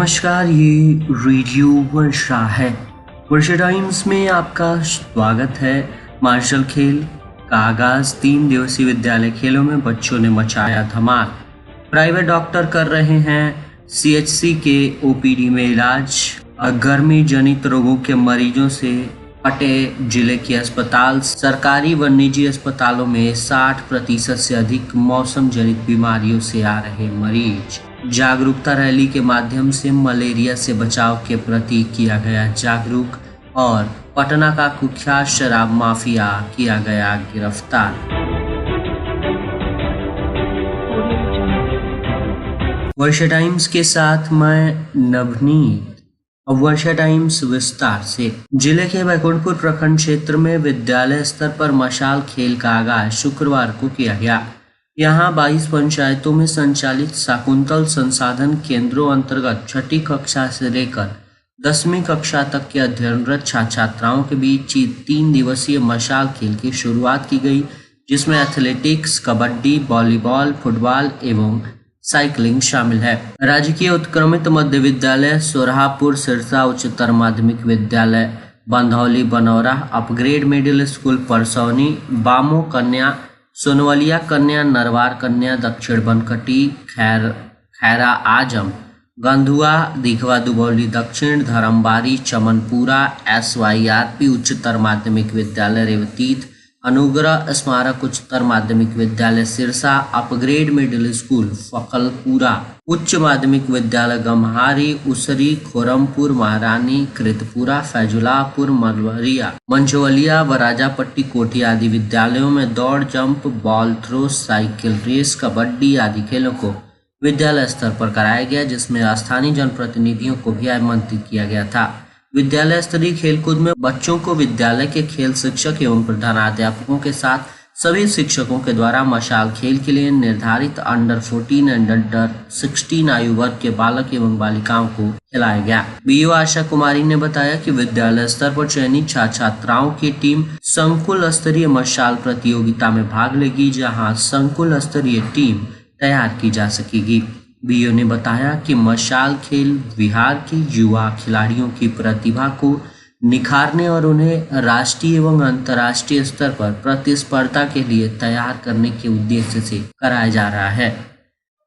नमस्कार, ये रेडियो वर्षा है। वर्षा टाइम्स में आपका स्वागत है। मार्शल खेल का आगाज 3 दिवसीय विद्यालय खेलों में बच्चों ने मचाया धमाल। प्राइवेट डॉक्टर कर रहे हैं सीएचसी के ओपीडी में इलाज। गर्मी जनित रोगों के मरीजों से पटे जिले के अस्पताल। सरकारी व निजी अस्पतालों में 60% से अधिक मौसम जनित बीमारियों से आ रहे मरीज। जागरूकता रैली के माध्यम से मलेरिया से बचाव के प्रति किया गया जागरूक और पटना का कुख्यात शराब माफिया किया गया गिरफ्तार। वर्षा टाइम्स के साथ मैं नवनीत। अब वर्षा टाइम्स विस्तार से। जिले के बैकुंठपुर प्रखंड क्षेत्र में विद्यालय स्तर पर मशाल खेल का आगाज शुक्रवार को किया गया। यहाँ 22 पंचायतों में संचालित शाकुंतल संसाधन केंद्रों अंतर्गत छठी कक्षा से लेकर 10वीं कक्षा तक के अध्ययनरत छात्र छात्राओं के बीच 3 दिवसीय मशाल खेल की शुरुआत की गई, जिसमें एथलेटिक्स, कबड्डी, वॉलीबॉल, फुटबॉल एवं साइकिलिंग शामिल है। राजकीय उत्क्रमित मध्य विद्यालय सोरहापुर, सिरसा उच्चतर माध्यमिक विद्यालय बंधौली बनौरा, अपग्रेड मिडिल स्कूल परसौनी, बामो कन्या, सोनवलिया कन्या, नरवार कन्या, दक्षिण बनकटी, खैरा आजम, गंधुआ, दिघवा दुबौली दक्षिण, धर्मबारी, चमनपुरा, SYRP उच्चतर माध्यमिक विद्यालय रेवतीत, अनुग्रह स्मारक उच्चतर माध्यमिक विद्यालय सिरसा, अपग्रेड मिडिल स्कूल फकलपुरा, उच्च माध्यमिक विद्यालय गम्हारी, उसरी, खोरमपुर, महारानी, कृतपुरा, फैजुलापुर, मलवरिया, मंझवलिया व राजापट्टी कोठी आदि विद्यालयों में दौड़, jump, ball throw, cycle race, kabaddi आदि खेलों को विद्यालय स्तर पर कराया गया, जिसमें स्थानीय जनप्रतिनिधियों को भी आमंत्रित किया गया था। विद्यालय स्तरीय खेलकूद में बच्चों को विद्यालय के खेल शिक्षक एवं प्रधानाध्यापकों के साथ सभी शिक्षकों के द्वारा मशाल खेल के लिए निर्धारित अंडर 14 एंड अंडर 16 आयु वर्ग के बालक एवं बालिकाओं को खिलाया गया। बीओ आशा कुमारी ने बताया कि विद्यालय स्तर पर चयनित छात्र छात्राओं की टीम संकुल स्तरीय मशाल प्रतियोगिता में भाग लेगी, जहाँ संकुल स्तरीय टीम तैयार की जा सकेगी। बीओ ने बताया कि मशाल खेल बिहार के युवा खिलाड़ियों की प्रतिभा को निखारने और उन्हें राष्ट्रीय एवं अंतर्राष्ट्रीय स्तर पर प्रतिस्पर्धा के लिए तैयार करने के उद्देश्य से कराया जा रहा है।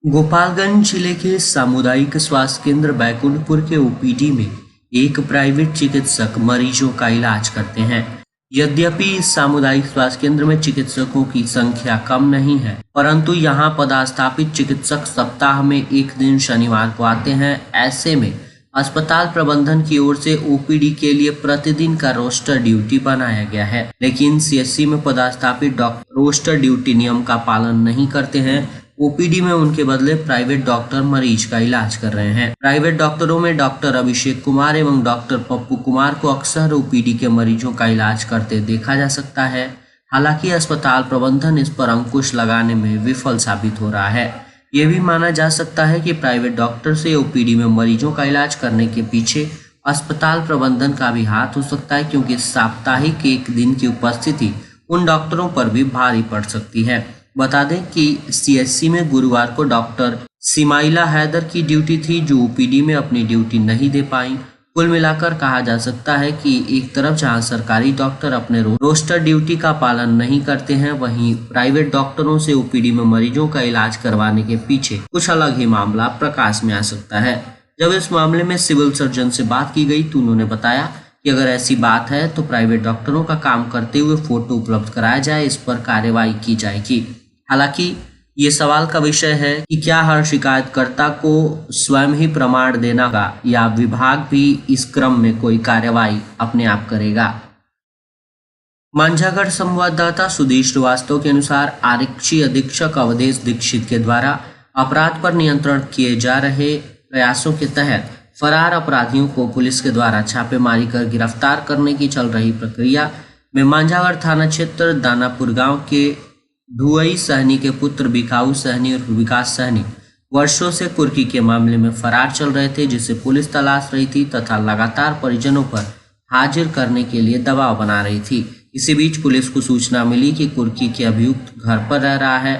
गोपालगंज जिले के सामुदायिक स्वास्थ्य केंद्र बैकुंठपुर के ओपीडी में एक प्राइवेट चिकित्सक मरीजों का इलाज करते हैं। यद्यपि इस सामुदायिक स्वास्थ्य केंद्र में चिकित्सकों की संख्या कम नहीं है, परंतु यहाँ पदस्थापित चिकित्सक सप्ताह में एक दिन शनिवार को आते हैं। ऐसे में अस्पताल प्रबंधन की ओर से ओपीडी के लिए प्रतिदिन का रोस्टर ड्यूटी बनाया गया है, लेकिन सीएचसी में पदस्थापित डॉक्टर रोस्टर ड्यूटी नियम का पालन नहीं करते हैं। ओपीडी में उनके बदले प्राइवेट डॉक्टर मरीज का इलाज कर रहे हैं। प्राइवेट डॉक्टरों में डॉक्टर अभिषेक कुमार एवं डॉक्टर पप्पू कुमार को अक्सर ओपीडी के मरीजों का इलाज करते देखा जा सकता है। हालांकि अस्पताल प्रबंधन इस पर अंकुश लगाने में विफल साबित हो रहा है। ये भी माना जा सकता है कि प्राइवेट डॉक्टर से ओपीडी में मरीजों का इलाज करने के पीछे अस्पताल प्रबंधन का भी हाथ हो सकता है, क्योंकि साप्ताहिक एक दिन की उपस्थिति उन डॉक्टरों पर भी भारी पड़ सकती है। बता दें कि सीएचसी में गुरुवार को डॉक्टर सिमाइला हैदर की ड्यूटी थी, जो ओपीडी में अपनी ड्यूटी नहीं दे पाई। कुल मिलाकर कहा जा सकता है कि एक तरफ जहां सरकारी डॉक्टर अपने रोस्टर ड्यूटी का पालन नहीं करते हैं, वहीं प्राइवेट डॉक्टरों से ओपीडी में मरीजों का इलाज करवाने के पीछे कुछ अलग ही मामला प्रकाश में आ सकता है। जब इस मामले में सिविल सर्जन से बात की गई तो उन्होंने बताया कि अगर ऐसी बात है तो प्राइवेट डॉक्टरों का काम करते हुए फोटो उपलब्ध कराया जाए, इस पर कार्रवाई की जाएगी। हालांकि ये सवाल का विषय है कि क्या हर शिकायतकर्ता को स्वयं ही प्रमाण देना होगा या विभाग भी इस क्रम में कोई कार्रवाई अपने आप करेगा। मांझागढ़ संवाददाता सुधीर श्रीवास्तव के अनुसार आरक्षी अधीक्षक अवधेश दीक्षित के द्वारा अपराध पर नियंत्रण किए जा रहे प्रयासों के तहत फरार अपराधियों को पुलिस के द्वारा छापेमारी कर गिरफ्तार करने की चल रही प्रक्रिया में मांझागढ़ थाना क्षेत्र दानापुर गांव के धुआई सहनी के पुत्र बिकाऊ सहनी और विकास सहनी वर्षों से कुर्की के मामले में फरार चल रहे थे, जिसे पुलिस तलाश रही थी तथा लगातार परिजनों पर हाजिर करने के लिए दबाव बना रही थी। इसी बीच पुलिस को सूचना मिली कि कुर्की के अभियुक्त घर पर रह रहा है।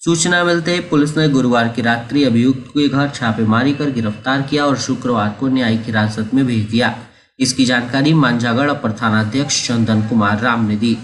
सूचना मिलते ही पुलिस ने गुरुवार की रात्रि अभियुक्त के घर छापेमारी कर गिरफ्तार किया और शुक्रवार को न्यायिक हिरासत में भेज दिया। इसकी जानकारी मांझागढ़ अपर थानाध्यक्ष चंदन कुमार राम ने दी।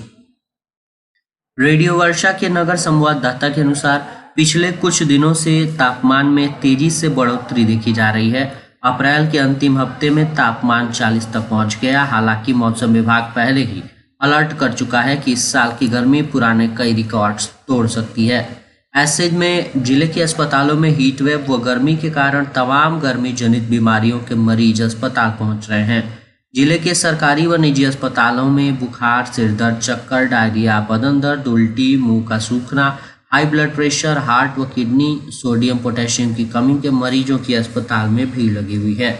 रेडियो वर्षा के नगर संवाददाता के अनुसार पिछले कुछ दिनों से तापमान में तेजी से बढ़ोतरी देखी जा रही है। अप्रैल के अंतिम हफ्ते में तापमान 40 तक पहुंच गया। हालांकि मौसम विभाग पहले ही अलर्ट कर चुका है कि इस साल की गर्मी पुराने कई रिकॉर्ड्स तोड़ सकती है। ऐसे में जिले के अस्पतालों में हीट वेव व गर्मी के कारण तमाम गर्मी जनित बीमारियों के मरीज अस्पताल पहुंच रहे हैं। जिले के सरकारी व निजी अस्पतालों में बुखार, सिरदर्द, चक्कर, डायरिया, बदन दर्द, उल्टी, मुंह का सूखना, हाई ब्लड प्रेशर, हार्ट व किडनी, सोडियम पोटेशियम की कमी के मरीजों की अस्पताल में भीड़ लगी हुई है।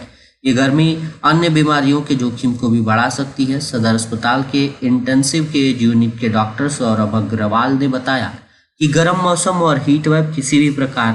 ये गर्मी अन्य बीमारियों के जोखिम को भी बढ़ा सकती है। सदर अस्पताल के इंटेंसिव केयर यूनिट के डॉक्टर सौरभ अग्रवाल ने बताया कि गर्म मौसम और हीट वेव किसी भी प्रकार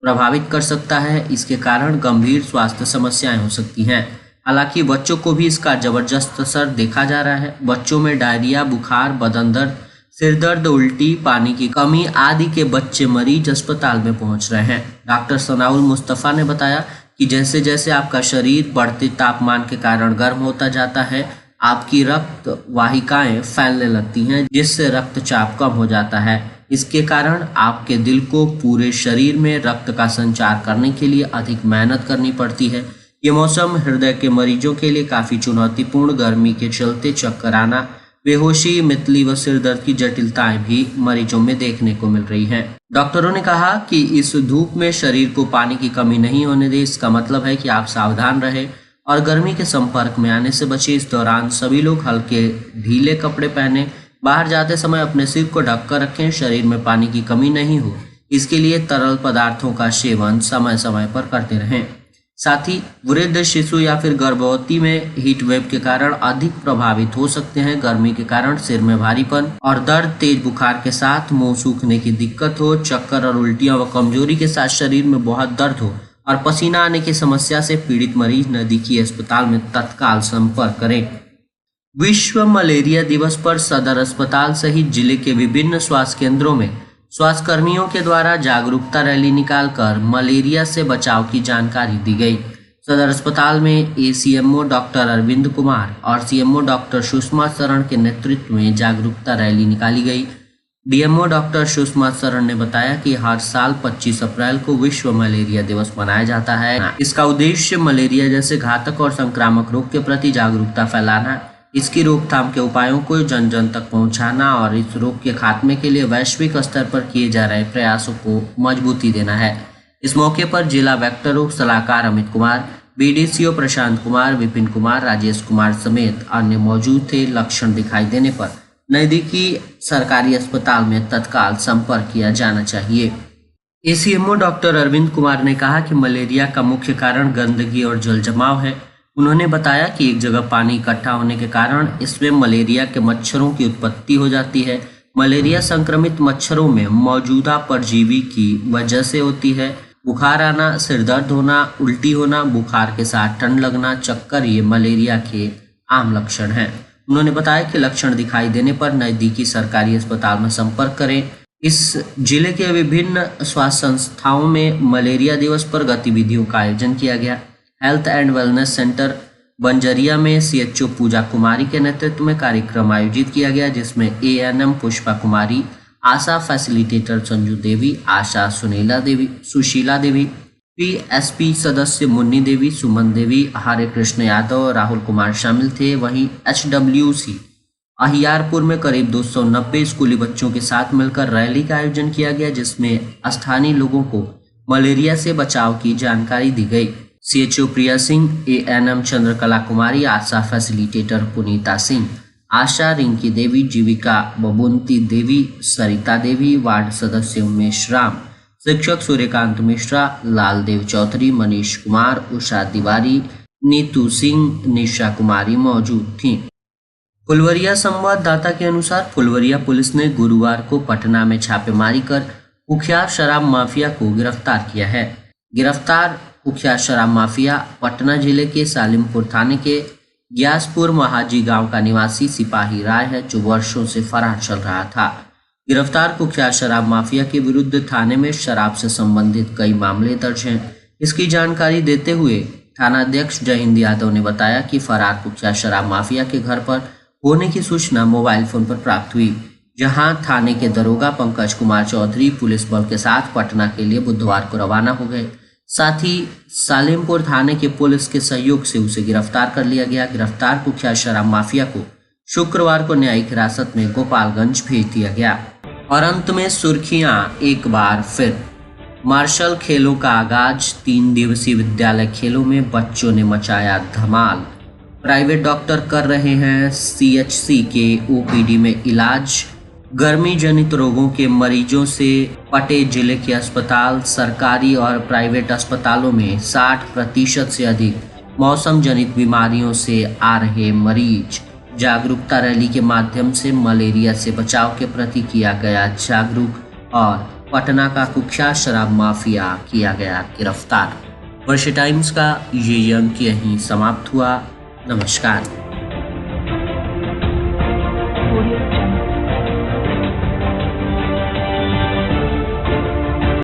प्रभावित कर सकता है। इसके कारण गंभीर स्वास्थ्य समस्याएं हो सकती हैं। हालांकि बच्चों को भी इसका जबरदस्त असर देखा जा रहा है। बच्चों में डायरिया, बुखार, बदन दर्द, सिर दर्द, उल्टी, पानी की कमी आदि के बच्चे मरीज अस्पताल में पहुंच रहे हैं। डॉक्टर सनाउल मुस्तफ़ा ने बताया कि जैसे जैसे आपका शरीर बढ़ते तापमान के कारण गर्म होता जाता है, आपकी रक्त वाहिकाएं फैलने लगती हैं, जिससे रक्तचाप कम हो जाता है। इसके कारण आपके दिल को पूरे शरीर में रक्त का संचार करने के लिए अधिक मेहनत करनी पड़ती है। ये मौसम हृदय के मरीजों के लिए काफ़ी चुनौतीपूर्ण, गर्मी के चलते चक्कर आना, बेहोशी, मितली व सिर दर्द की जटिलताएं भी मरीजों में देखने को मिल रही हैं। डॉक्टरों ने कहा कि इस धूप में शरीर को पानी की कमी नहीं होने दें। इसका मतलब है कि आप सावधान रहें और गर्मी के संपर्क में आने से बचें। इस दौरान सभी लोग हल्के ढीले कपड़े पहने, बाहर जाते समय अपने सिर को ढककर रखें। शरीर में पानी की कमी नहीं हो, इसके लिए तरल पदार्थों का सेवन समय समय पर करते रहें। साथ ही वृद्ध, शिशु या फिर गर्भवती में हीट वेव के कारण अधिक प्रभावित हो सकते हैं। गर्मी के कारण सिर में भारीपन और दर्द, तेज बुखार के साथ मुंह सूखने की दिक्कत हो, चक्कर और उल्टियां व कमजोरी के साथ शरीर में बहुत दर्द हो और पसीना आने की समस्या से पीड़ित मरीज नजदीकी अस्पताल में तत्काल संपर्क करें। विश्व मलेरिया दिवस पर सदर अस्पताल सहित जिले के विभिन्न स्वास्थ्य केंद्रों में स्वास्थ्य कर्मियों के द्वारा जागरूकता रैली निकालकर मलेरिया से बचाव की जानकारी दी गई। सदर अस्पताल में एसीएमओ डॉक्टर अरविंद कुमार और सीएमओ डॉक्टर सुषमा शरण के नेतृत्व में जागरूकता रैली निकाली गई। डीएमओ डॉक्टर सुषमा शरण ने बताया कि हर साल 25 अप्रैल को विश्व मलेरिया दिवस मनाया जाता है। इसका उद्देश्य मलेरिया जैसे घातक और संक्रामक रोग के प्रति जागरूकता फैलाना, इसकी रोकथाम के उपायों को जन जन तक पहुंचाना और इस रोग के खात्मे के लिए वैश्विक स्तर पर किए जा रहे प्रयासों को मजबूती देना है। इस मौके पर जिला वेक्टर रोग सलाहकार अमित कुमार, बीडीसीओ प्रशांत कुमार, विपिन कुमार, राजेश कुमार समेत अन्य मौजूद थे। लक्षण दिखाई देने पर नजदीकी सरकारी अस्पताल में तत्काल संपर्क किया जाना चाहिए। एसीएमओ डॉक्टर अरविंद कुमार ने कहा कि मलेरिया का मुख्य कारण गंदगी और जल जमाव है। उन्होंने बताया कि एक जगह पानी इकट्ठा होने के कारण इसमें मलेरिया के मच्छरों की उत्पत्ति हो जाती है। मलेरिया संक्रमित मच्छरों में मौजूदा परजीवी की वजह से होती है। बुखार आना, सिर दर्द होना, उल्टी होना, बुखार के साथ ठंड लगना, चक्कर, ये मलेरिया के आम लक्षण हैं। उन्होंने बताया कि लक्षण दिखाई देने पर नजदीकी सरकारी अस्पताल में संपर्क करें। इस जिले के विभिन्न स्वास्थ्य संस्थाओं में मलेरिया दिवस पर गतिविधियों का आयोजन किया गया। Health and wellness centre Banjaria में सीएचओ पूजा कुमारी के नेतृत्व में कार्यक्रम आयोजित किया गया, जिसमें एएनएम पुष्पा कुमारी, आशा फैसिलिटेटर संजू देवी, आशा सुशीला देवी, पीएसपी सदस्य मुन्नी देवी, सुमन देवी, हरे कृष्ण यादव, राहुल कुमार शामिल थे। वहीं एचडब्ल्यूसी अहियारपुर में करीब 290 स्कूली बच्चों के साथ मिलकर रैली का आयोजन किया गया, जिसमें स्थानीय लोगों को मलेरिया से बचाव की जानकारी दी गई। सीएचओ प्रिया सिंह, एएनएम चंद्रकला कुमारी, आशा फैसिलिटेटर पुनीता सिंह, आशा रिंकी देवी, जीविका बबुंती देवी, सरिता देवी, वार्ड सदस्य उमेश राम, शिक्षक सूर्यकांत मिश्रा, लालदेव चौधरी, मनीष कुमार, उषा तिवारी, नीतू सिंह, निशा कुमारी मौजूद थीं। फुलवरिया संवाददाता के अनुसार फुलवरिया पुलिस ने गुरुवार को पटना में छापेमारी कर कुख्यात शराब माफिया को गिरफ्तार किया है। गिरफ्तार कुख्यात शराब माफिया पटना जिले के सालिमपुर थाने के ग्यासपुर महाजी गांव का निवासी सिपाही राय है, जो वर्षों से फरार चल रहा था। गिरफ्तार कुख्यात शराब माफिया के विरुद्ध थाने में शराब से संबंधित कई मामले दर्ज हैं। इसकी जानकारी देते हुए थानाध्यक्ष जय हिंद यादव ने बताया कि फरार कुख्यात शराब माफिया के घर पर होने की सूचना मोबाइल फोन पर प्राप्त हुई, जहां थाने के दरोगा पंकज कुमार चौधरी पुलिस बल के साथ पटना के लिए बुधवार को रवाना हो गए। साथ ही सालेमपुर थाने के पुलिस के सहयोग से उसे गिरफ्तार कर लिया गया। गिरफ्तार कुख्यात शराब माफिया को शुक्रवार को न्यायिक हिरासत में गोपालगंज भेज दिया गया। और अंत में सुर्खियां एक बार फिर। मार्शल खेलों का आगाज। 3 दिवसीय विद्यालय खेलों में बच्चों ने मचाया धमाल। प्राइवेट डॉक्टर कर रहे हैं CHC के OPD में इलाज। गर्मी जनित रोगों के मरीजों से पटे जिले के अस्पताल। सरकारी और प्राइवेट अस्पतालों में 60% से अधिक मौसम जनित बीमारियों से आ रहे मरीज। जागरूकता रैली के माध्यम से मलेरिया से बचाव के प्रति किया गया जागरूक और पटना का कुख्यात शराब माफिया किया गया गिरफ्तार। वर्ष टाइम्स का ये अंक यहीं समाप्त हुआ। नमस्कार।